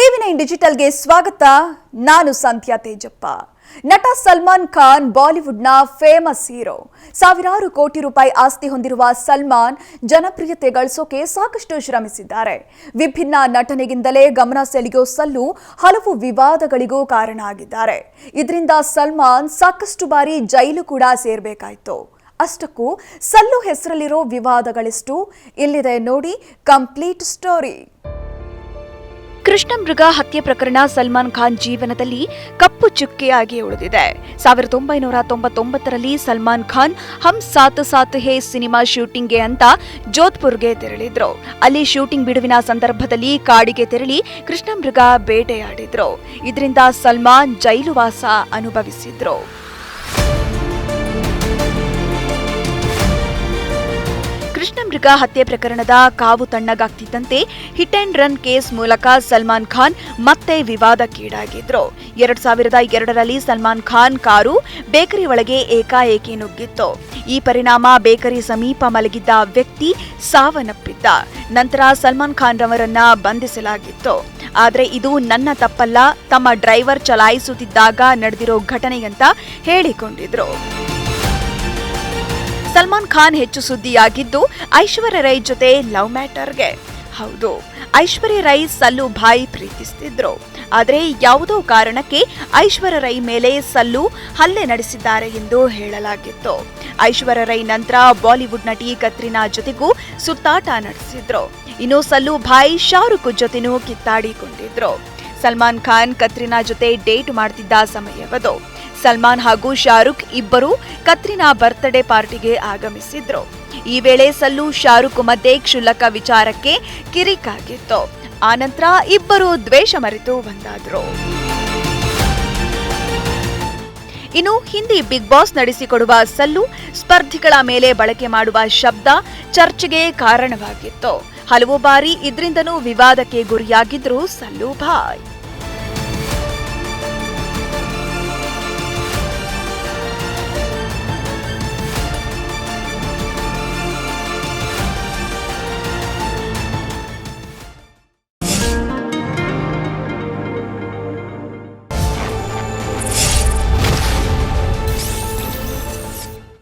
ಟಿವಿ9 ಡಿಜಿಟಲ್ಗೆ ಸ್ವಾಗತ. ನಾನು ಸಂಧ್ಯಾ ತೇಜಪ್ಪ. ನಟ ಸಲ್ಮಾನ್ ಖಾನ್ ಬಾಲಿವುಡ್ನ ಫೇಮಸ್ ಹೀರೋ. ಸಾವಿರಾರು ಕೋಟಿ ರೂಪಾಯಿ ಆಸ್ತಿ ಹೊಂದಿರುವ ಸಲ್ಮಾನ್ ಜನಪ್ರಿಯತೆ ಗಳಿಸೋಕೆ ಸಾಕಷ್ಟು ಶ್ರಮಿಸಿದ್ದಾರೆ. ವಿಭಿನ್ನ ನಟನೆಗಿಂತಲೇ ಗಮನ ಸೆಳೆಯೋ ಸಲ್ಲು ಹಲವು ವಿವಾದಗಳಿಗೂ ಕಾರಣ ಆಗಿದ್ದಾರೆ. ಇದರಿಂದ ಸಲ್ಮಾನ್ ಸಾಕಷ್ಟು ಬಾರಿ ಜೈಲು ಕೂಡ ಸೇರಬೇಕಾಯಿತು. ಅಷ್ಟಕ್ಕೂ ಸಲ್ಲು ಹೆಸರಲ್ಲಿರೋ ವಿವಾದಗಳೆಷ್ಟು? ಇಲ್ಲಿದೆ ನೋಡಿ ಕಂಪ್ಲೀಟ್ ಸ್ಟೋರಿ. ಕೃಷ್ಣಮೃಗ ಹತ್ಯೆ ಪ್ರಕರಣ ಸಲ್ಮಾನ್ ಖಾನ್ ಜೀವನದಲ್ಲಿ ಕಪ್ಪು ಚುಕ್ಕೆಯಾಗಿ ಉಳಿದಿದೆ. 1999ರಲ್ಲಿ ಸಲ್ಮಾನ್ ಖಾನ್ ಹಮ್ ಸಾತ್ ಸಾತ್ ಹೇ ಸಿನಿಮಾ ಶೂಟಿಂಗ್ಗೆ ಅಂತ ಜೋಧ್ಪುರ್ಗೆ ತೆರಳಿದ್ರು. ಅಲ್ಲಿ ಶೂಟಿಂಗ್ ಬಿಡುವಿನ ಸಂದರ್ಭದಲ್ಲಿ ಕಾಡಿಗೆ ತೆರಳಿ ಕೃಷ್ಣಮೃಗ ಬೇಟೆಯಾಡಿದ್ರು. ಇದರಿಂದ ಸಲ್ಮಾನ್ ಜೈಲುವಾಸ ಅನುಭವಿಸಿದ್ರು. ಕೃಷ್ಣಮೃಗ ಹತ್ಯೆ ಪ್ರಕರಣದ ಕಾವು ತಣ್ಣಗಾಗ್ತಿದ್ದಂತೆ ಹಿಟ್ ಅಂಡ್ ರನ್ ಕೇಸ್ ಮೂಲಕ ಸಲ್ಮಾನ್ ಖಾನ್ ಮತ್ತೆ ವಿವಾದಕ್ಕೀಡಾಗಿದ್ರು. 2002ರಲ್ಲಿ ಸಲ್ಮಾನ್ ಖಾನ್ ಕಾರು ಬೇಕರಿ ಒಳಗೆ ಏಕಾಏಕಿ ನುಗ್ಗಿತ್ತು. ಈ ಪರಿಣಾಮ ಬೇಕರಿ ಸಮೀಪ ಮಲಗಿದ್ದ ವ್ಯಕ್ತಿ ಸಾವನ್ನಪ್ಪಿದ್ದ. ನಂತರ ಸಲ್ಮಾನ್ ಖಾನ್ ರವರನ್ನ ಬಂಧಿಸಲಾಗಿತ್ತು. ಆದರೆ ಇದು ನನ್ನ ತಪ್ಪಲ್ಲ, ತಮ್ಮ ಡ್ರೈವರ್ ಚಲಾಯಿಸುತ್ತಿದ್ದಾಗ ನಡೆದಿರೋ ಘಟನೆಯಂತ ಹೇಳಿಕೊಂಡಿದ್ರು. ಸಲ್ಮಾನ್ ಖಾನ್ ಹೆಚ್ಚು ಸುದ್ದಿಯಾಗಿದ್ದು ಐಶ್ವರ್ಯ ರೈ ಜೊತೆ ಲವ್ ಮ್ಯಾಟರ್ಗೆ. ಹೌದು, ಐಶ್ವರ್ಯ ರೈ ಸಲ್ಲು ಭಾಯ್ ಪ್ರೀತಿಸ್ತಿದ್ರು. ಆದರೆ ಯಾವುದೋ ಕಾರಣಕ್ಕೆ ಐಶ್ವರ್ಯ ರೈ ಮೇಲೆ ಸಲ್ಲು ಹಲ್ಲೆ ನಡೆಸಿದ್ದಾರೆ ಎಂದು ಹೇಳಲಾಗಿತ್ತು. ಐಶ್ವರ್ಯ ರೈ ನಂತರ ಬಾಲಿವುಡ್ ನಟಿ ಕತ್ರಿನಾ ಜೊತೆಗೂ ಸುತ್ತಾಟ ನಡೆಸಿದ್ರು. ಇನ್ನು ಸಲ್ಲು ಭಾಯ್ ಶಾರುಖ್ ಜೊತೆನೂ ಕಿತ್ತಾಡಿಕೊಂಡಿದ್ರು. ಸಲ್ಮಾನ್ ಖಾನ್ ಕತ್ರಿನಾ ಜೊತೆ ಡೇಟ್ ಮಾಡ್ತಿದ್ದ ಸಮಯವದು. ಸಲ್ಮಾನ್ ಹಾಗೂ ಶಾರುಖ್ ಇಬ್ಬರು ಕತ್ರಿನಾ ಬರ್ತ್ಡೇ ಪಾರ್ಟಿಗೆ ಆಗಮಿಸಿದ್ರು. ಈ ವೇಳೆ ಸಲ್ಲು ಶಾರುಖ್ ಮಧ್ಯೆ ಕ್ಷುಲ್ಲಕ ವಿಚಾರಕ್ಕೆ ಕಿರಿಕಾಗಿತ್ತು. ಆನಂತರ ಇಬ್ಬರು ದ್ವೇಷ ಮರೆತು ಒಂದಾದ್ರು. ಇನ್ನು ಹಿಂದಿ ಬಿಗ್ ಬಾಸ್ ನಡೆಸಿಕೊಡುವ ಸಲ್ಲು ಸ್ಪರ್ಧಿಗಳ ಮೇಲೆ ಬಳಕೆ ಮಾಡುವ ಶಬ್ದ ಚರ್ಚೆಗೆ ಕಾರಣವಾಗಿತ್ತು. ಹಲವು ಬಾರಿ ಇದರಿಂದನೂ ವಿವಾದಕ್ಕೆ ಗುರಿಯಾಗಿದ್ರು ಸಲ್ಲು ಭಾಯ್.